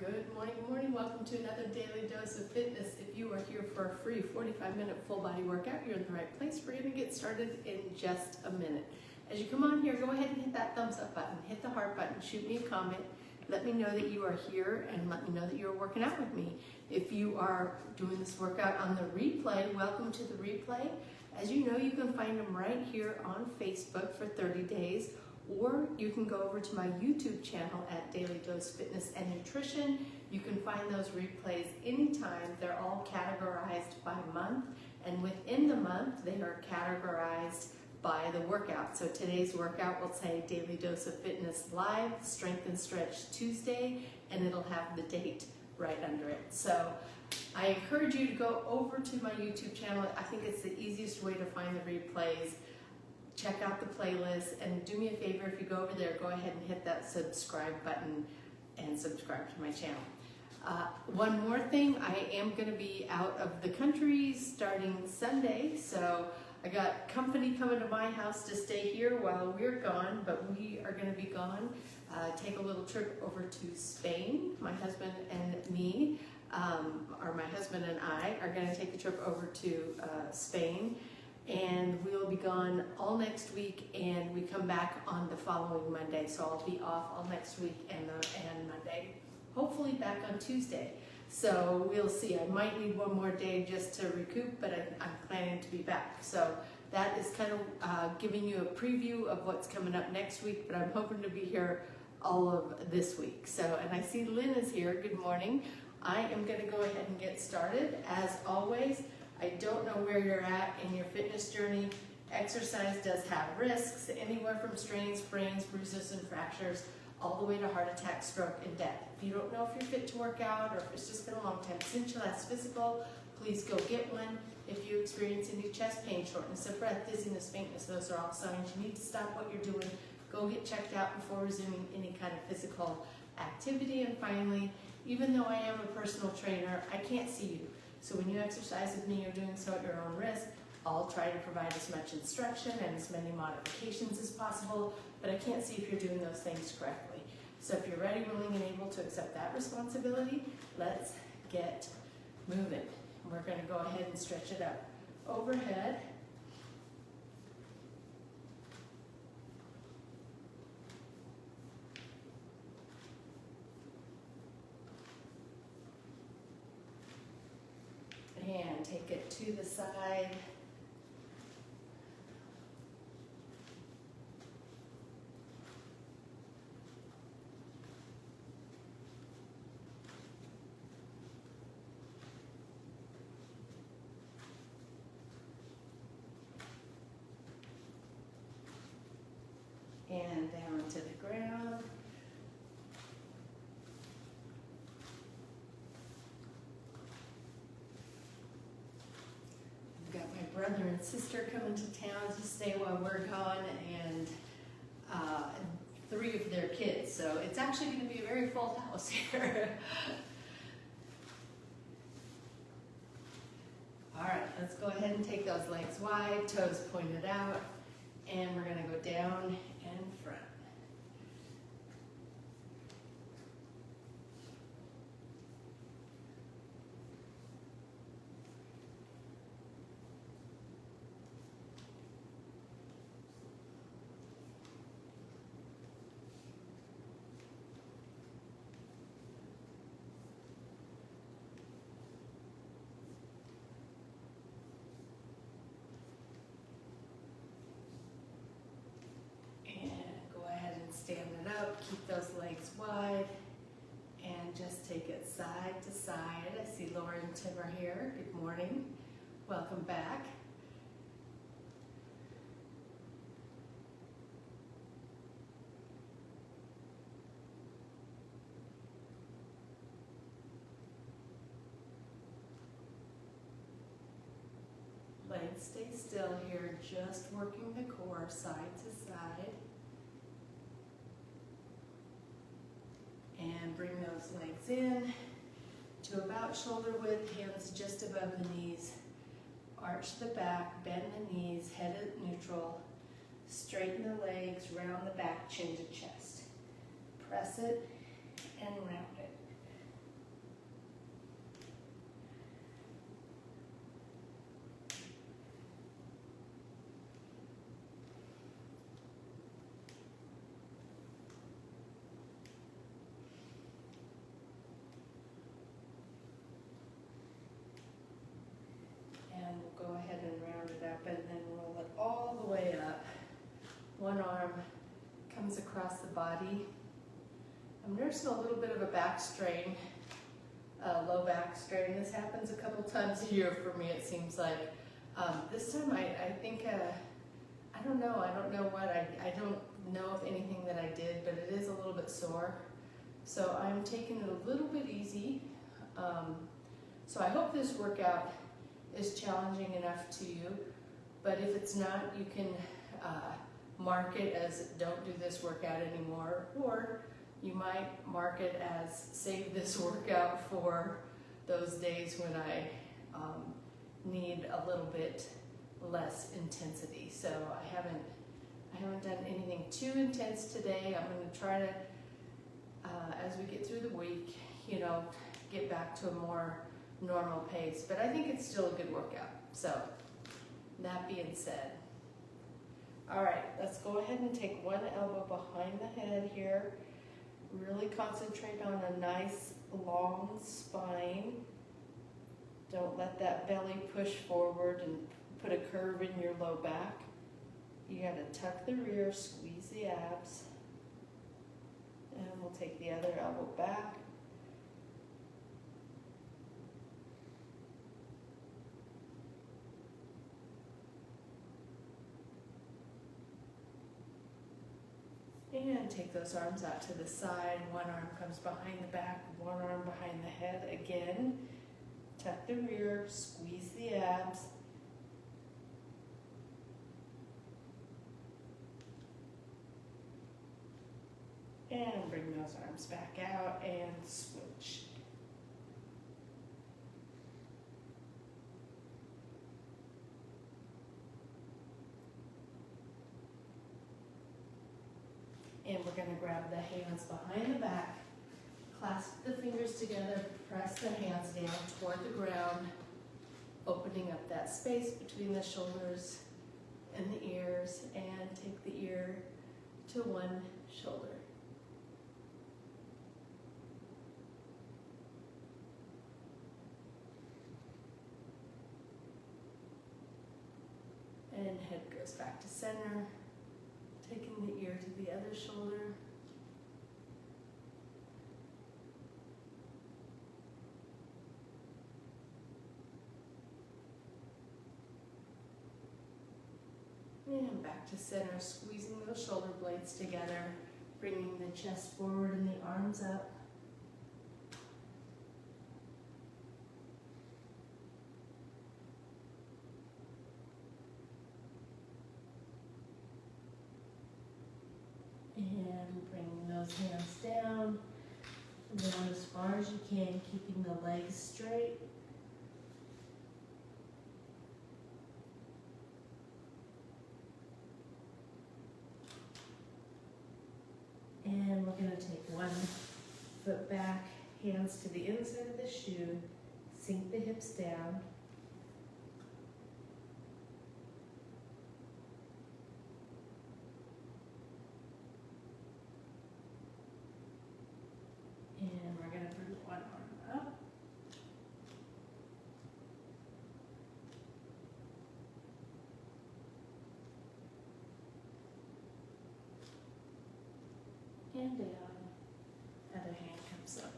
Good morning. Welcome to another Daily Dose of Fitness. If you are here for a free 45-minute full body workout, you're in the right place. We're going to get started in just a minute. As you come on here, go ahead and hit that thumbs up button, hit the heart button, shoot me a comment. Let me know that you are here and let me know that you're working out with me. If you are doing this workout on the replay, welcome to the replay. As you know, you can find them right here on Facebook for 30 days. Or you can go over to my YouTube channel at Daily Dose Fitness and Nutrition. You can find those replays anytime. They're all categorized by month, and within the month they are categorized by the workout. So today's workout will say Daily Dose of Fitness Live, Strength and Stretch Tuesday, and it'll have the date right under it. So I encourage you to go over to my YouTube channel. I think it's the easiest way to find the replays. Check out the playlist, and do me a favor, if you go over there, go ahead and hit that subscribe button and subscribe to my channel. One more thing, I am going to be out of the country starting Sunday, so I got company coming to my house to stay here while we're gone, but we are going to be gone. Take a little trip over to Spain. My husband and me, or my husband and I, are going to take a trip over to Spain. And we'll be gone all next week, and we come back on the following Monday. So I'll be off all next week and Monday, hopefully back on Tuesday. So we'll see. I might need one more day just to recoup, but I'm planning to be back. So that is kind of giving you a preview of what's coming up next week, but I'm hoping to be here all of this week. So, and I see Lynn is here. Good morning. I am going to go ahead and get started. As always, I don't know where you're at in your fitness journey. Exercise does have risks, anywhere from strains, sprains, bruises, and fractures, all the way to heart attack, stroke, and death. If you don't know if you're fit to work out, or if it's just been a long time since your last physical, please go get one. If you experience any chest pain, shortness of breath, dizziness, faintness, those are all signs you need to stop what you're doing. Go get checked out before resuming any kind of physical activity. And finally, even though I am a personal trainer, I can't see you. So when you exercise with me, you're doing so at your own risk. I'll try to provide as much instruction and as many modifications as possible, but I can't see if you're doing those things correctly. So if you're ready, willing, and able to accept that responsibility, let's get moving. We're going to go ahead and stretch it up overhead. And take it to the side. And down to the ground. Brother and sister coming to town to stay while we're gone, and 3 of their kids. So it's actually going to be a very full house here. All right, let's go ahead and take those legs wide, toes pointed out, and we're going to go down and front. Stand it up, keep those legs wide, and just take it side to side. I see Lauren Timmer here. Good morning. Welcome back. Legs stay still here, just working the core side to side. And bring those legs in to about shoulder width, hands just above the knees. Arch the back, bend the knees, head at neutral. Straighten the legs, round the back, chin to chest. Press it and round it. happens across the body. I'm nursing a little bit of a back strain, low back strain. This happens a couple times a year for me, it seems like. This time I think, I don't know what, I don't know of anything that I did, but it is a little bit sore. So I'm taking it a little bit easy. So I hope this workout is challenging enough to you, but if it's not, you can mark it as don't do this workout anymore, or you might mark it as save this workout for those days when I need a little bit less intensity. So I haven't done anything too intense today. I'm going to try to, as we get through the week, get back to a more normal pace. But I think it's still a good workout. So that being said, all right, let's go ahead and take one elbow behind the head here. Really concentrate on a nice long spine. Don't let that belly push forward and put a curve in your low back. You got to tuck the rear, squeeze the abs. And we'll take the other elbow back. And take those arms out to the side. One arm comes behind the back, one arm behind the head. Again, tuck the rear, squeeze the abs. And bring those arms back out and switch. And we're going to grab the hands behind the back, clasp the fingers together, press the hands down toward the ground, opening up that space between the shoulders and the ears, and take the ear to one shoulder. And head goes back to center. Taking the ear to the other shoulder. And back to center, squeezing those shoulder blades together, bringing the chest forward and the arms up. And bringing those hands down as far as you can, keeping the legs straight. And we're going to take one foot back, hands to the inside of the shoe, sink the hips down. And we're going to bring one arm up. And down. Other hand comes up.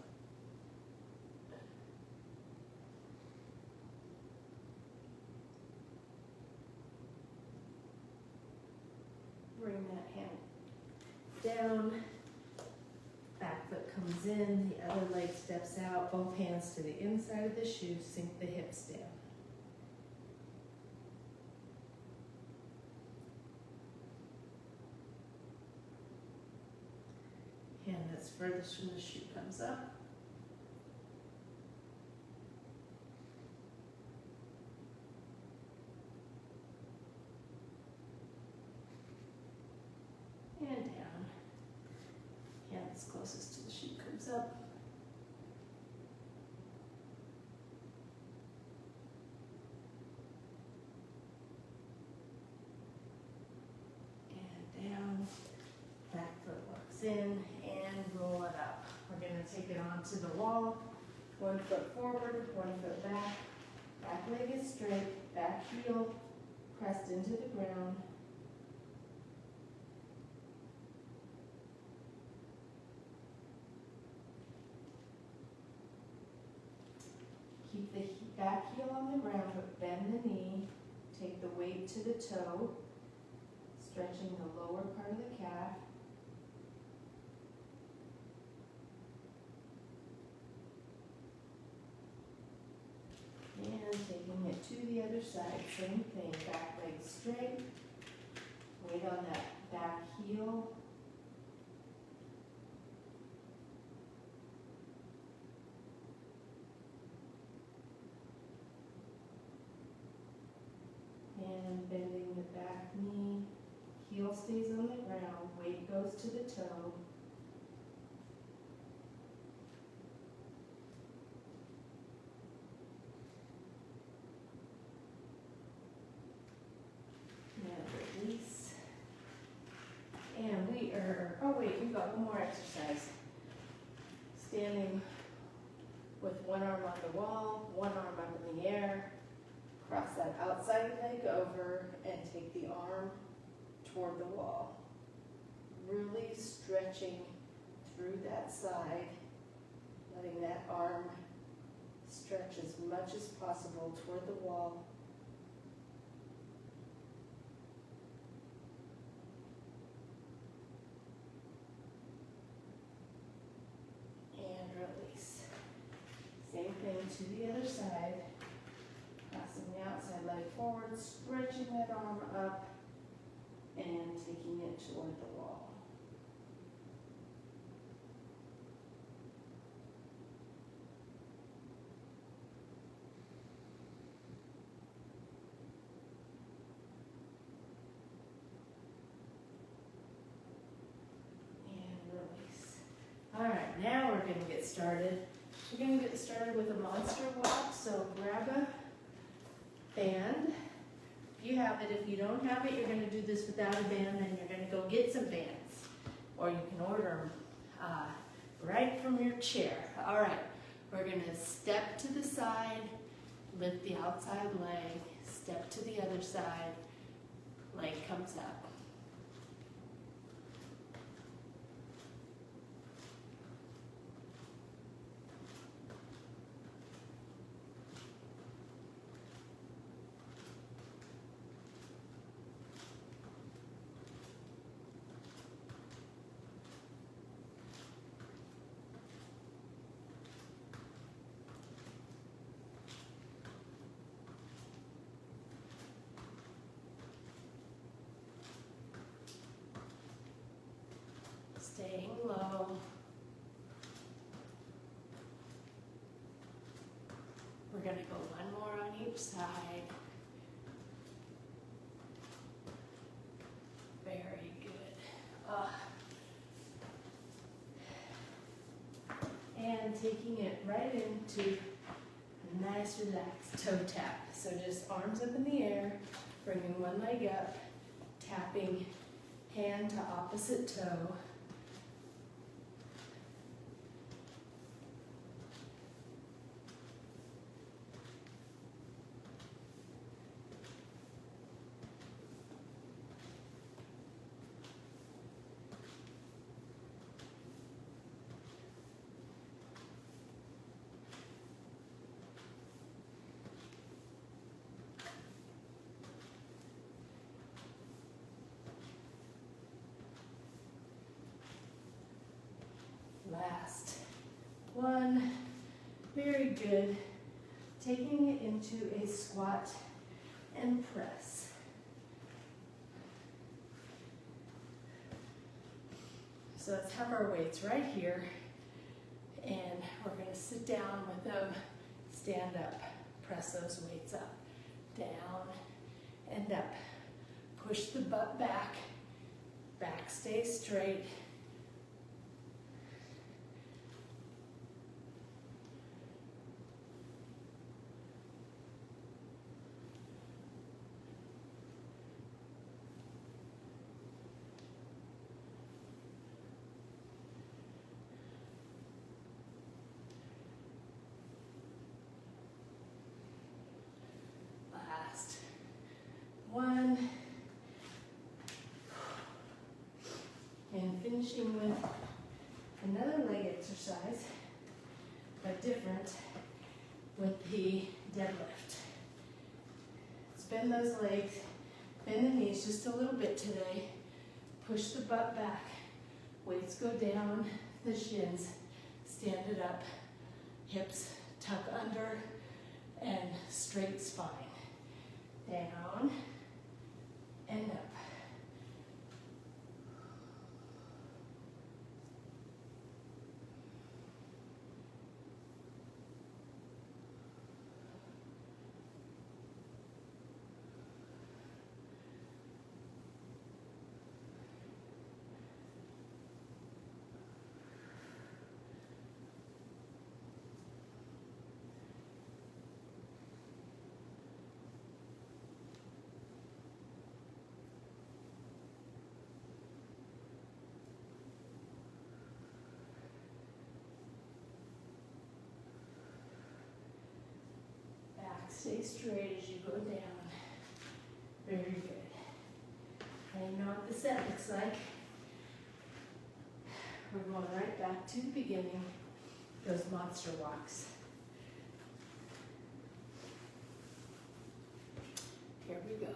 Bring that hand down. Back foot comes in, the other leg steps out, both hands to the inside of the shoe, sink the hips down. Hand that's furthest from the shoe comes up. And down. Hand that's closest to the shoe comes up. And down. Back foot walks in and roll it up. We're going to take it onto the wall. 1 foot forward, 1 foot back. Back leg is straight, back heel pressed into the ground. keep the back heel on the ground, but bend the knee, take the weight to the toe, stretching the lower part of the calf. And taking it to the other side, same thing, back leg straight, weight on that back heel. And bending the back knee, heel stays on the ground, weight goes to the toe. And release. And we are, oh wait, we've got one more exercise. Standing with one arm on the wall, one arm up in the air. Cross that outside leg over and take the arm toward the wall. Really stretching through that side, letting that arm stretch as much as possible toward the wall. And release. Same thing to the other side. Crossing the outside leg forward, stretching that arm up, and taking it toward the wall. And release. All right, now we're going to get started. We're going to get started with a monster walk, so grab a band. If you have it, if you don't have it, you're going to do this without a band, and you're going to go get some bands, or you can order them right from your chair. All right, we're going to step to the side, lift the outside leg, step to the other side, leg comes up. Staying low. We're going to go one more on each side. Very good. And taking it right into a nice relaxed toe tap. So just arms up in the air, bringing one leg up, tapping hand to opposite toe. Last one, very good. Taking it into a squat and press. So let's have our weights right here, and we're going to sit down with them, stand up, press those weights up, down and up. Push the butt back, back stays straight. One, and finishing with another leg exercise, but different, with the deadlift. Bend those legs, bend the knees just a little bit today. Push the butt back. Weights go down the shins. Stand it up. Hips tuck under and straight spine. Down and up. Stay straight as you go down. Very good. And you know what the set looks like. We're going right back to the beginning, those monster walks. Here we go.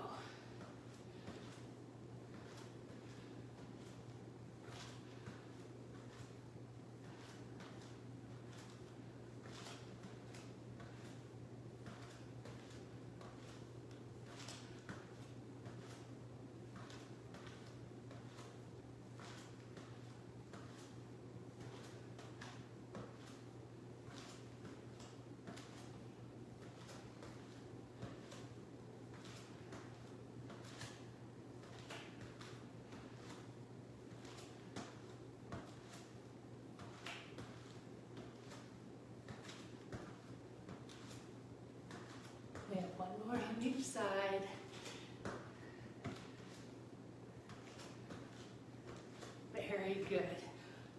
We have one more on each side. Very good.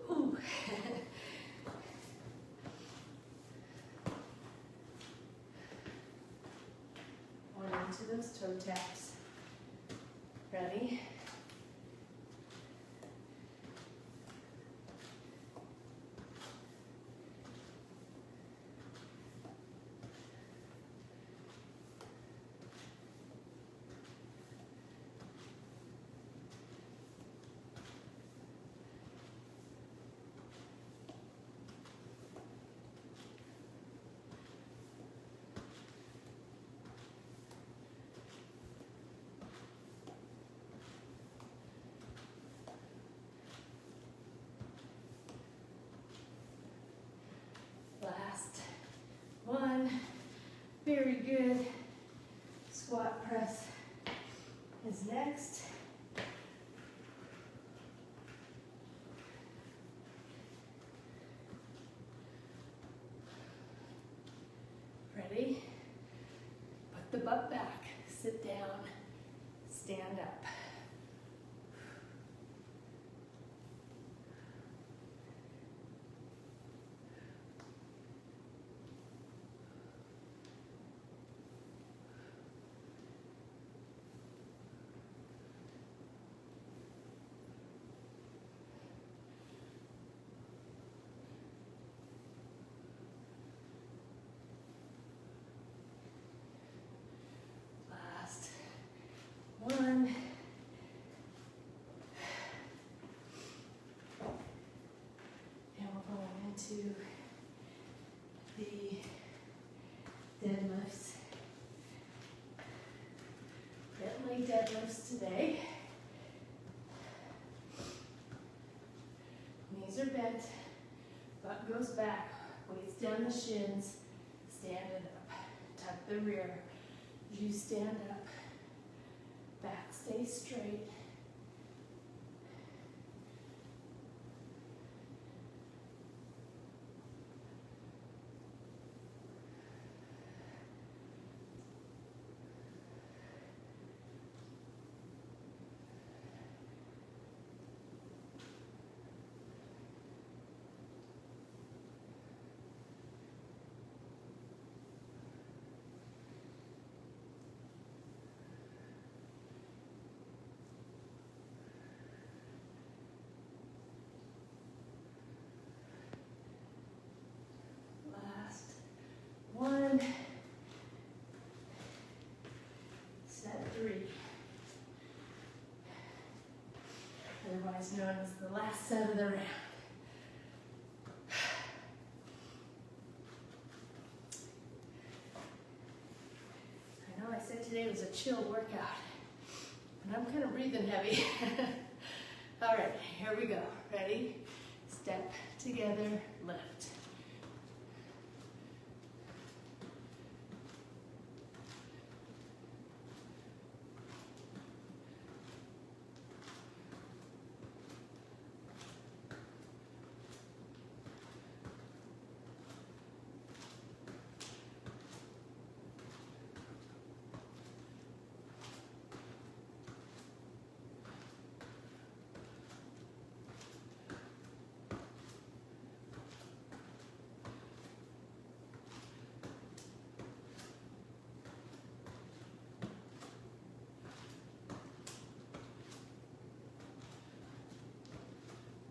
Ooh. One into those toe taps. Ready? Last one. Very good. Squat press is next. Ready? Put the butt back. Sit down. Stand up. One. And we're going into the deadlifts. Bentley deadlifts today. Knees are bent, butt goes back, weights down the shins, stand it up, tuck the rear. As you stand up, back stays straight. known as the last set of the round. I know I said today was a chill workout, but I'm kind of breathing heavy. All right, here we go. Ready? Step together, lift.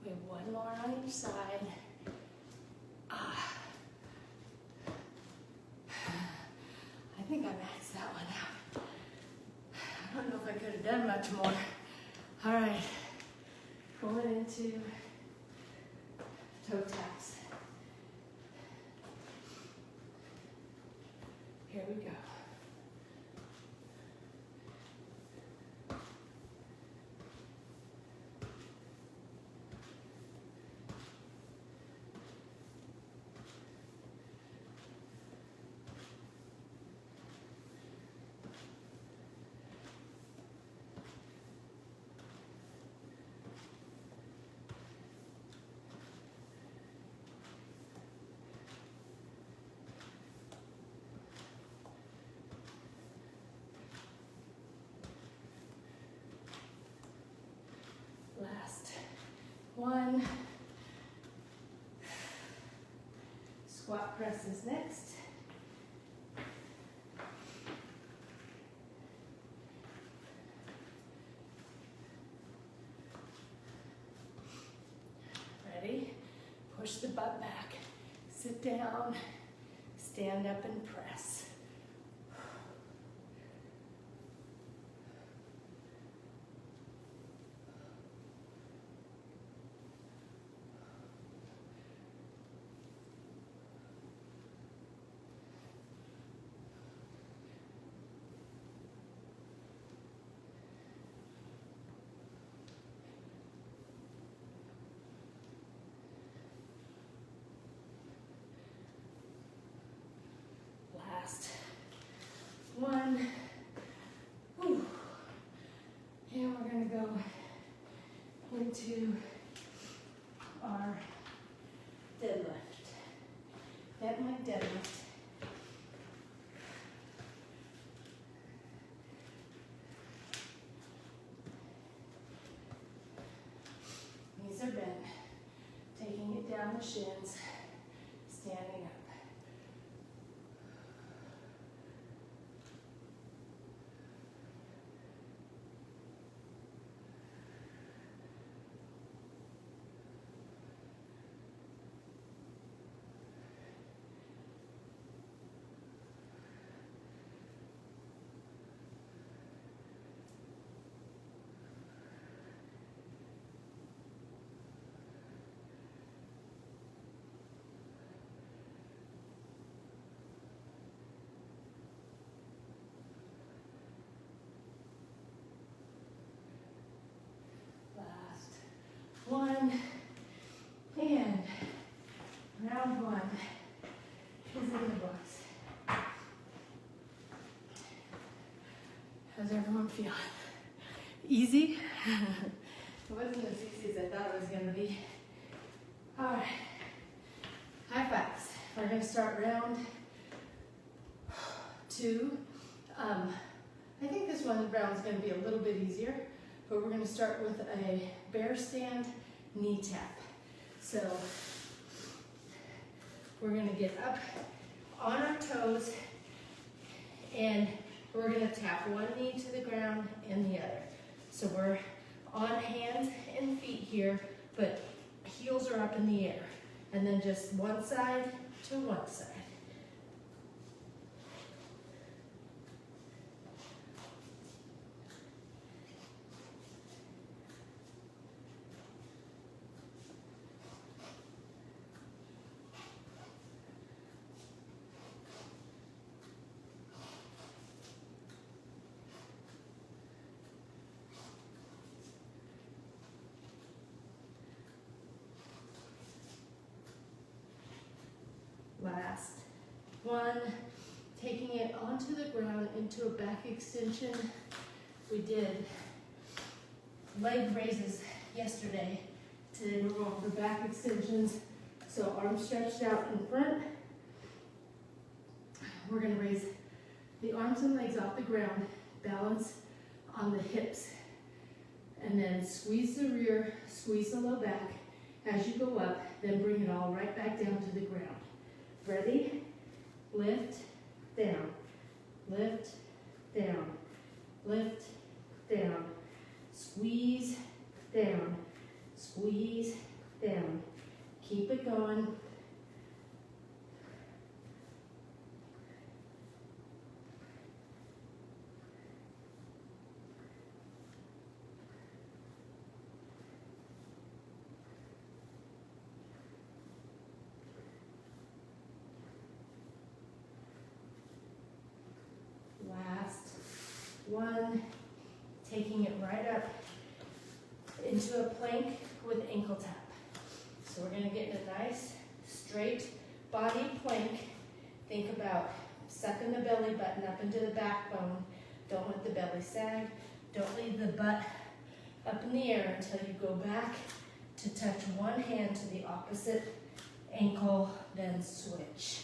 We have one more on each side. I think I maxed that one out. I don't know if I could have done much more. All right, going into toe taps. Here we go. Last one. Squat presses next. Ready? Push the butt back. Sit down. Stand up and press. Last one. Whew. And we're going to go into our deadlift. At my deadlift. Knees are bent. Taking it down the shins. Standing up. One, and round one is in the books. How's everyone feeling? Easy? It wasn't as easy as I thought it was going to be. All right, high fives. We're going to start round two. I think this round is going to be a little bit easier, but we're going to start with a bear stand knee tap. So we're going to get up on our toes and we're going to tap one knee to the ground and the other. So we're on hands and feet here, but heels are up in the air. And then just one side to one side. last one, taking it onto the ground into a back extension. We did leg raises yesterday. Today we're going for back extensions. So arms stretched out in front. We're gonna raise the arms and legs off the ground, balance on the hips, and then squeeze the rear, squeeze the low back. As you go up, then bring it all right back down to the ground. Ready? Lift, down, lift, down, lift, down, squeeze, down, squeeze, down. Keep it going. Last one, taking it right up into a plank with ankle tap. So we're gonna get in a nice straight body plank. Think about sucking the belly button up into the backbone. Don't let the belly sag. Don't leave the butt up in the air until you go back to touch one hand to the opposite ankle, then switch.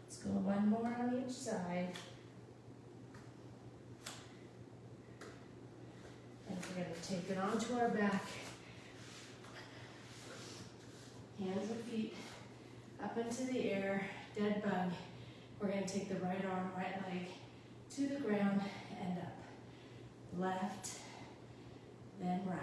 Let's go one more on each side. And we're going to take it onto our back. Hands and feet up into the air, dead bug. We're going to take the right arm, right leg to the ground and up. Left, then right.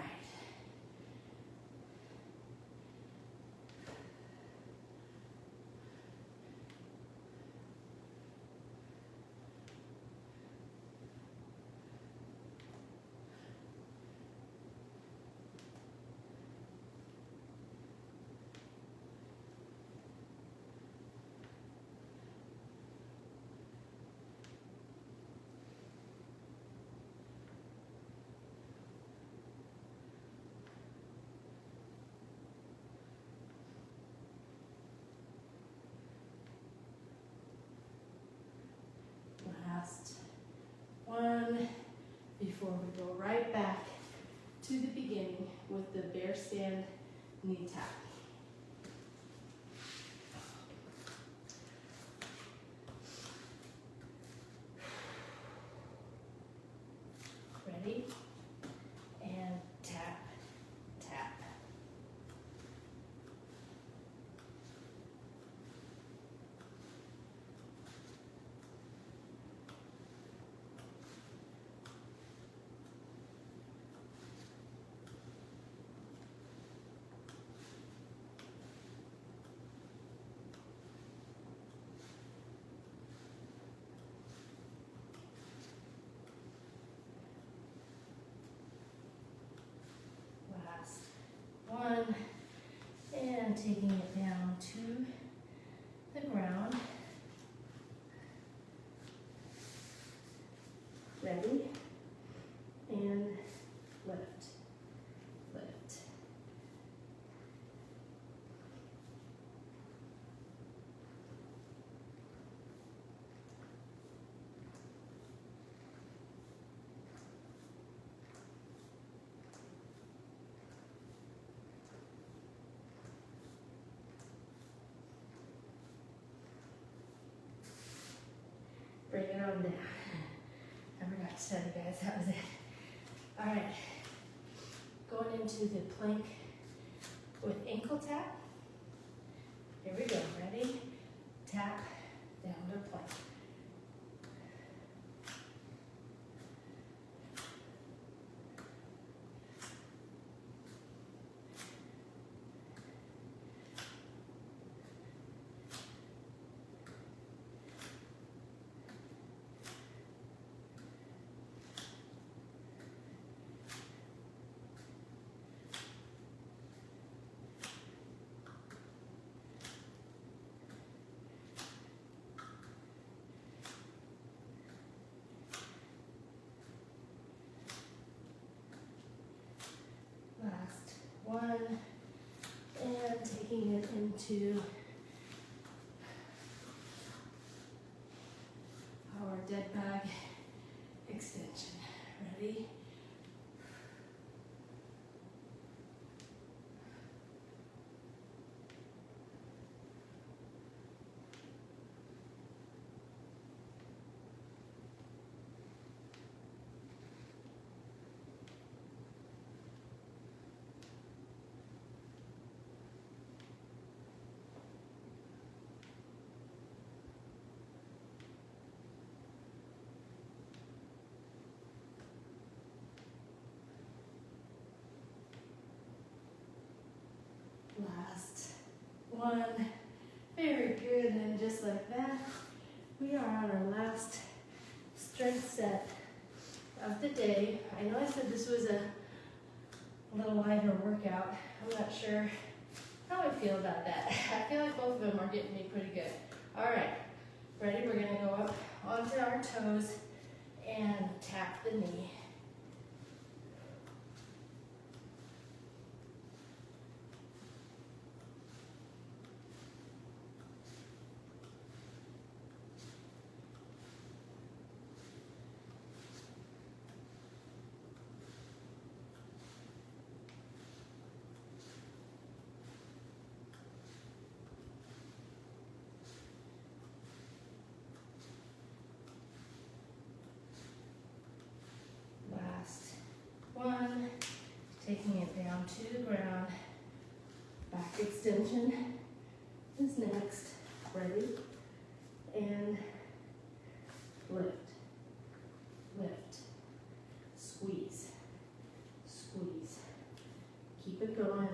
Last one before we go right back to the beginning with the bear stand knee tap. Ready? And tap, tap. Last one, and taking it down to the ground. Ready? And lift, lift. Bring it on down. I forgot to tell you guys, that was it. All right, going into the plank with ankle tap. Here we go, ready? Tap, down to plank. taking it into our dead bag extension. Ready? Last one. Very good, and just like that, we are on our last strength set of the day. I know I said this was a little lighter workout. I'm not sure how I feel about that. I feel like both of them are getting me pretty good. All right, ready? We're gonna go up onto our toes and tap the knee. One, taking it down to the ground. Back extension is next. Ready? And lift, lift, squeeze, squeeze. Keep it going.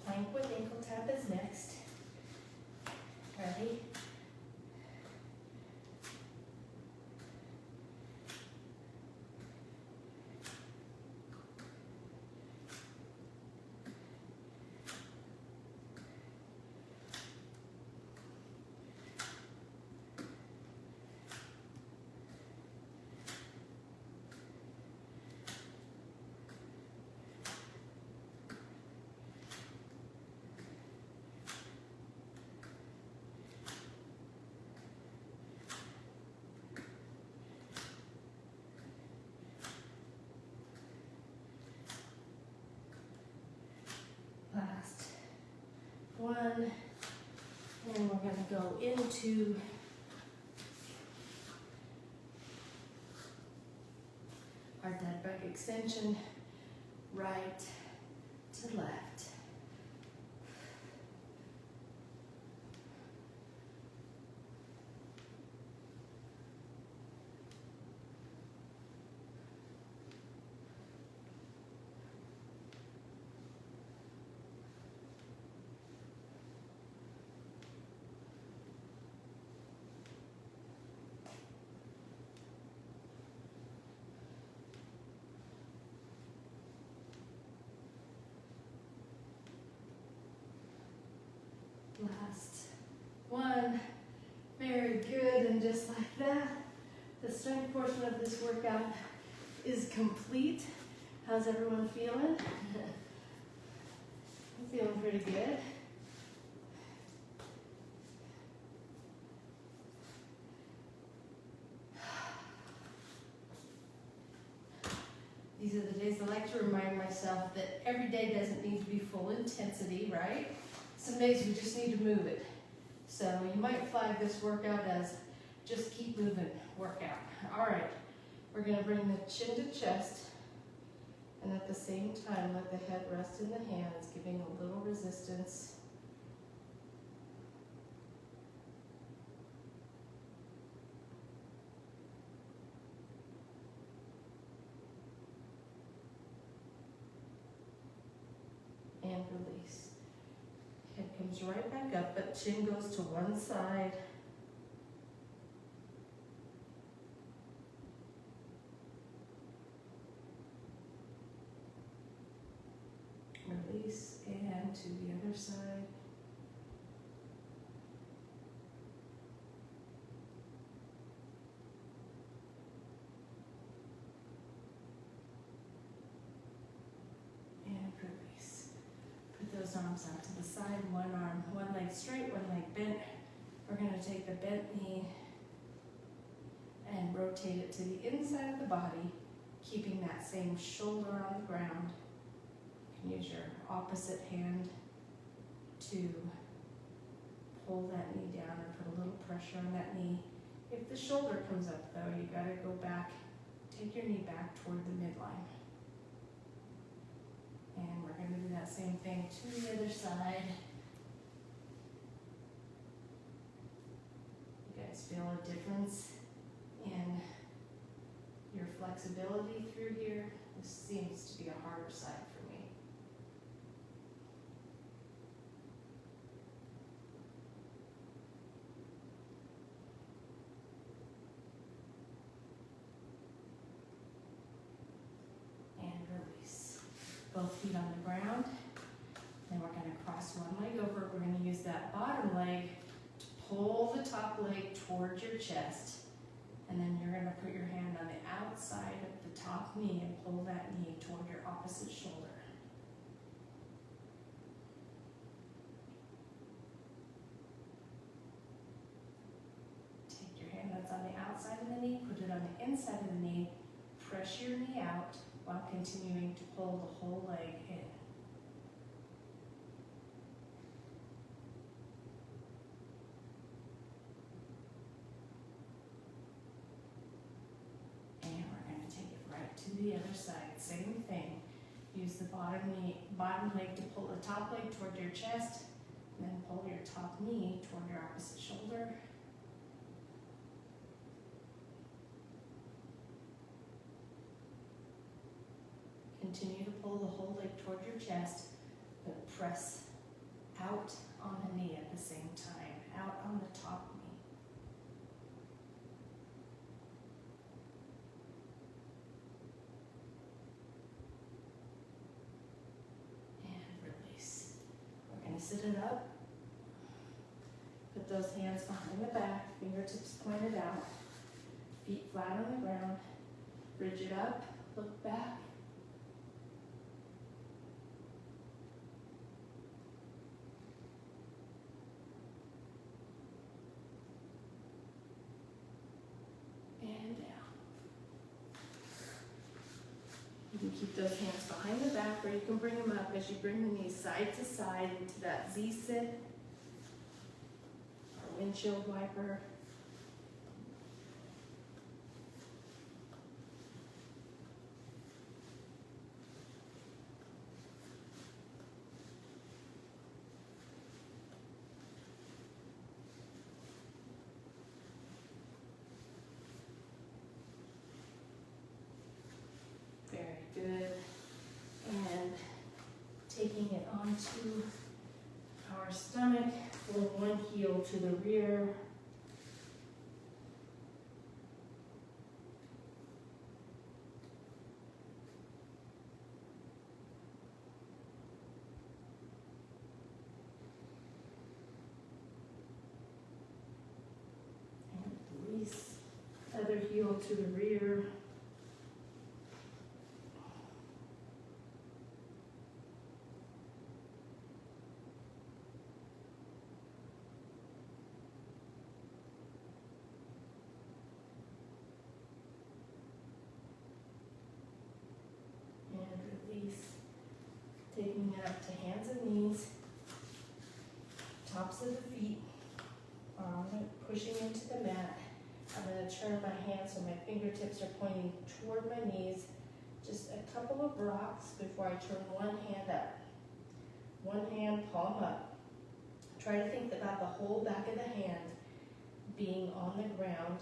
Plank with ankle tap is next. Ready? Last one, and we're going to go into our dead bug extension, right to left. Last one. Very good, and just like that, the strength portion of this workout is complete. How's everyone feeling? I'm feeling pretty good. These are the days I like to remind myself that every day doesn't need to be full intensity, right? Some days we just need to move it. So you might flag this workout as just keep moving workout. All right, we're gonna bring the chin to chest, and at the same time let the head rest in the hands, giving a little resistance. And release. Head comes right back up, but chin goes to one side. release, and to the other side. And release. Put those arms out to the side, one leg straight, one leg bent. We're going to take the bent knee and rotate it to the inside of the body, keeping that same shoulder on the ground. You can use your opposite hand to pull that knee down and put a little pressure on that knee. If the shoulder comes up though, you gotta go back, take your knee back toward the midline. And we're gonna do that same thing to the other side. You guys feel a difference in your flexibility through here? This seems to be a harder side for me. And release. Both feet on the ground. Then we're going to cross one leg over. We're going to use that bottom leg to pull the top leg towards your chest. And then you're going to put your hand on the outside of the top knee and pull that knee toward your opposite shoulder. Take your hand that's on the outside of the knee, put it on the inside of the knee, press your knee out while continuing to pull the whole leg in. To the other side, same thing. Use the bottom leg to pull the top leg toward your chest, and then pull your top knee toward your opposite shoulder. Continue to pull the whole leg toward your chest, but press out on the knee at the same time, out on the top knee. Sit it up. Put those hands behind the back, fingertips pointed out, feet flat on the ground. Bridge it up, look back. And down. You can keep those hands behind the back, or you can bring them up as you bring the knees side to side into that Z-sit or windshield wiper. Very good. And taking it onto our stomach, pulling one heel to the rear. And release, other heel to the rear. Taking it up to hands and knees, tops of the feet, pushing into the mat. I'm going to turn my hands so my fingertips are pointing toward my knees. Just a couple of rocks before I turn one hand up. One hand, palm up. Try to think about the whole back of the hand being on the ground,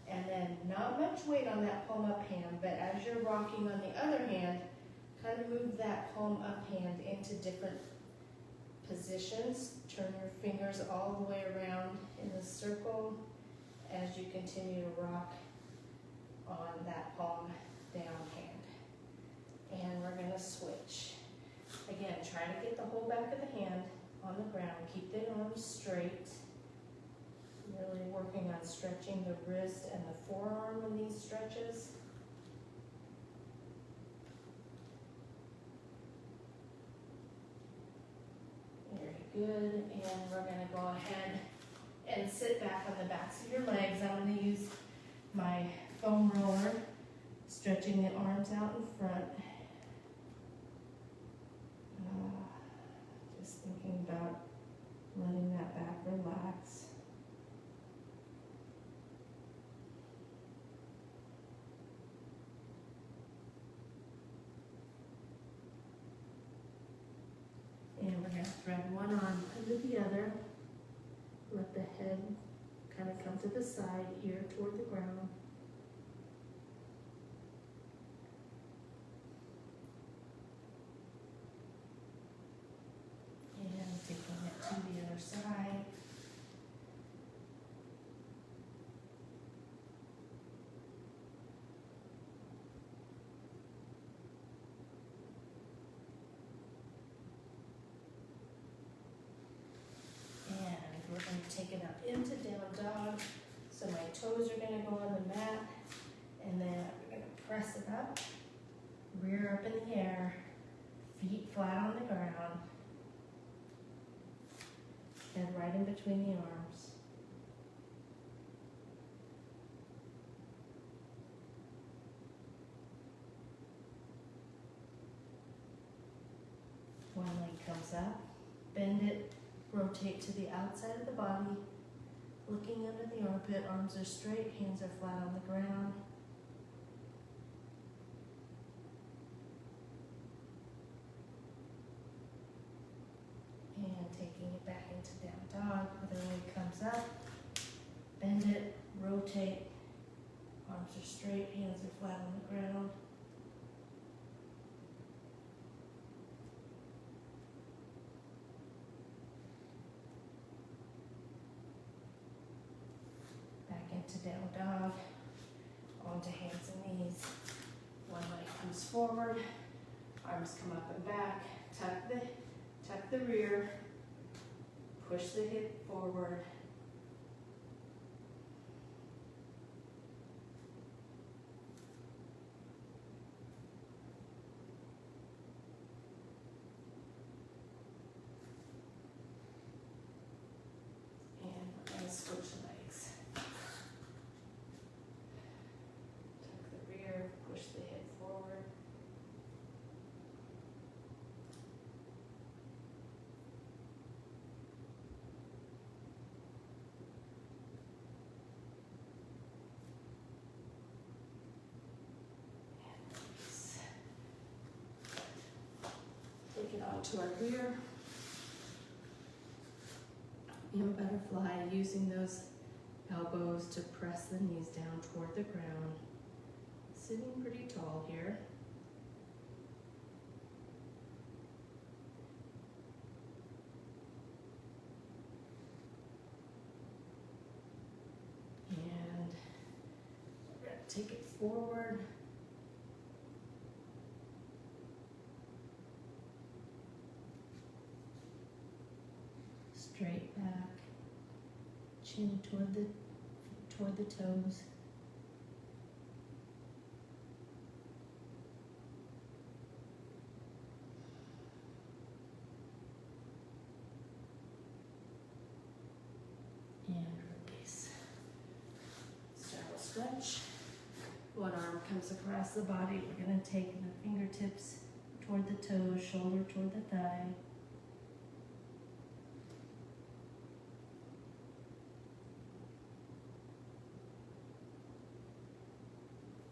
and then not much weight on that palm up hand, but as you're rocking on the other hand, kind of move that palm up hand into different positions. Turn your fingers all the way around in a circle as you continue to rock on that palm down hand. And we're going to switch. Again, try try to get the whole back of the hand on the ground. Keep the arms straight. Really working on stretching the wrist and the forearm in these stretches. Very good. And we're going to go ahead and sit back on the backs of your legs. I'm going to use my foam roller, stretching the arms out in front. Just thinking about letting that back relax. And we're going to thread one arm under the other. Let the head kind of come to the side, ear toward the ground. And taking it to the other side. We're going to take it up into down dog. So my toes are going to go on the mat, and then we're going to press it up, rear up in the air, feet flat on the ground, head right in between the arms. One leg comes up, bend it. Rotate to the outside of the body, looking under the armpit, arms are straight, hands are flat on the ground. And taking it back into down dog, other leg comes up, bend it, rotate, arms are straight, hands are flat on the ground. Into down dog, onto hands and knees. One leg comes forward, arms come up and back, tuck the rear, push the hip forward. And we're going to switch legs. Push the hip forward. And release. Take it onto our rear. In butterfly, using those elbows to press the knees down toward the ground. Sitting pretty tall here. And we're going to take it forward. Straight back. Chin toward the toes. And release. Straddle stretch. One arm comes across the body. We're going to take the fingertips toward the toes, shoulder toward the thigh.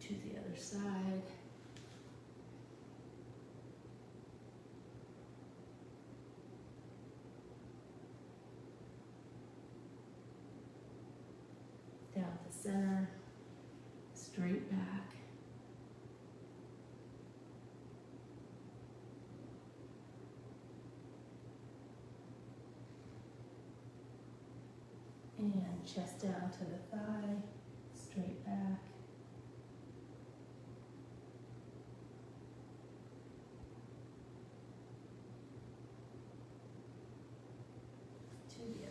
To the other side. Down the center, straight back. And chest down to the thigh, straight back.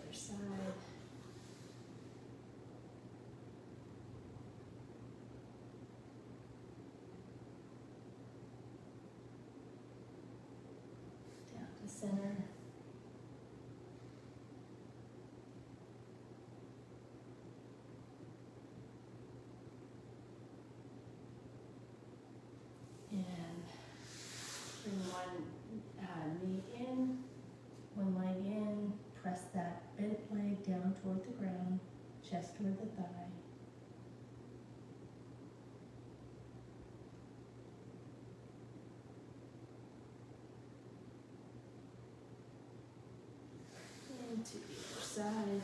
other side. Down to center. And bring one knee in, one leg in, press that bent leg down toward the ground, chest toward the thigh. And to the other side.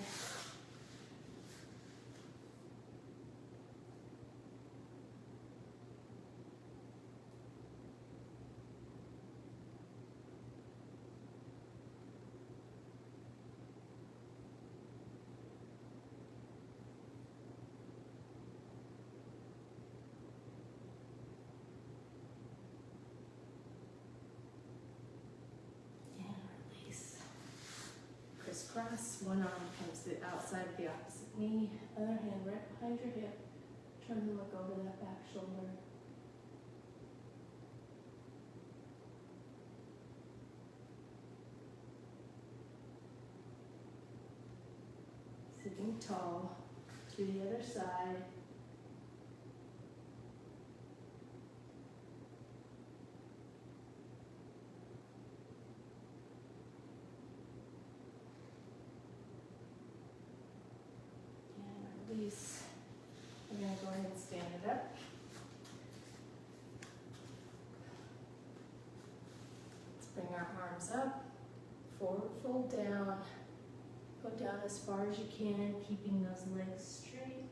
Crisscross, one arm comes to the outside of the opposite knee, other hand right behind your hip. Turn and look over that back shoulder. Sitting tall to the other side. Release. We're going to go ahead and stand it up. Let's bring our arms up, forward fold down, go down as far as you can, keeping those legs straight.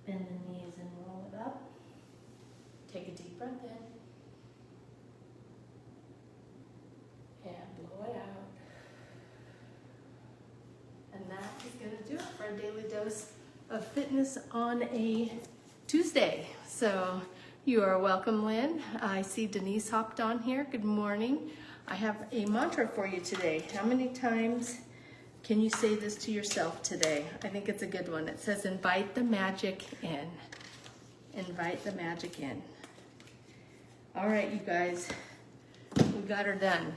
Bend the knees and roll it up. Take a deep breath in. And blow it out. And that is going to do it for a daily dose of fitness on a Tuesday. So you are welcome, Lynn. I see Denise hopped on here. Good morning. I have a mantra for you today. How many times can you say this to yourself today? I think it's a good one. It says, invite the magic in. Invite the magic in. All right, you guys, we got her done.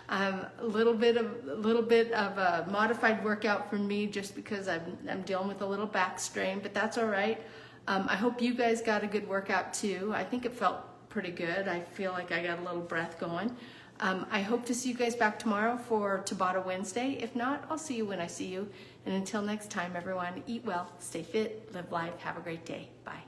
A little bit of a modified workout for me, just because I'm dealing with a little back strain, but that's all right. I hope you guys got a good workout too. I think it felt pretty good. I feel like I got a little breath going. I hope to see you guys back tomorrow for Tabata Wednesday. If not, I'll see you when I see you. And until next time, everyone, eat well, stay fit, live life, have a great day. Bye.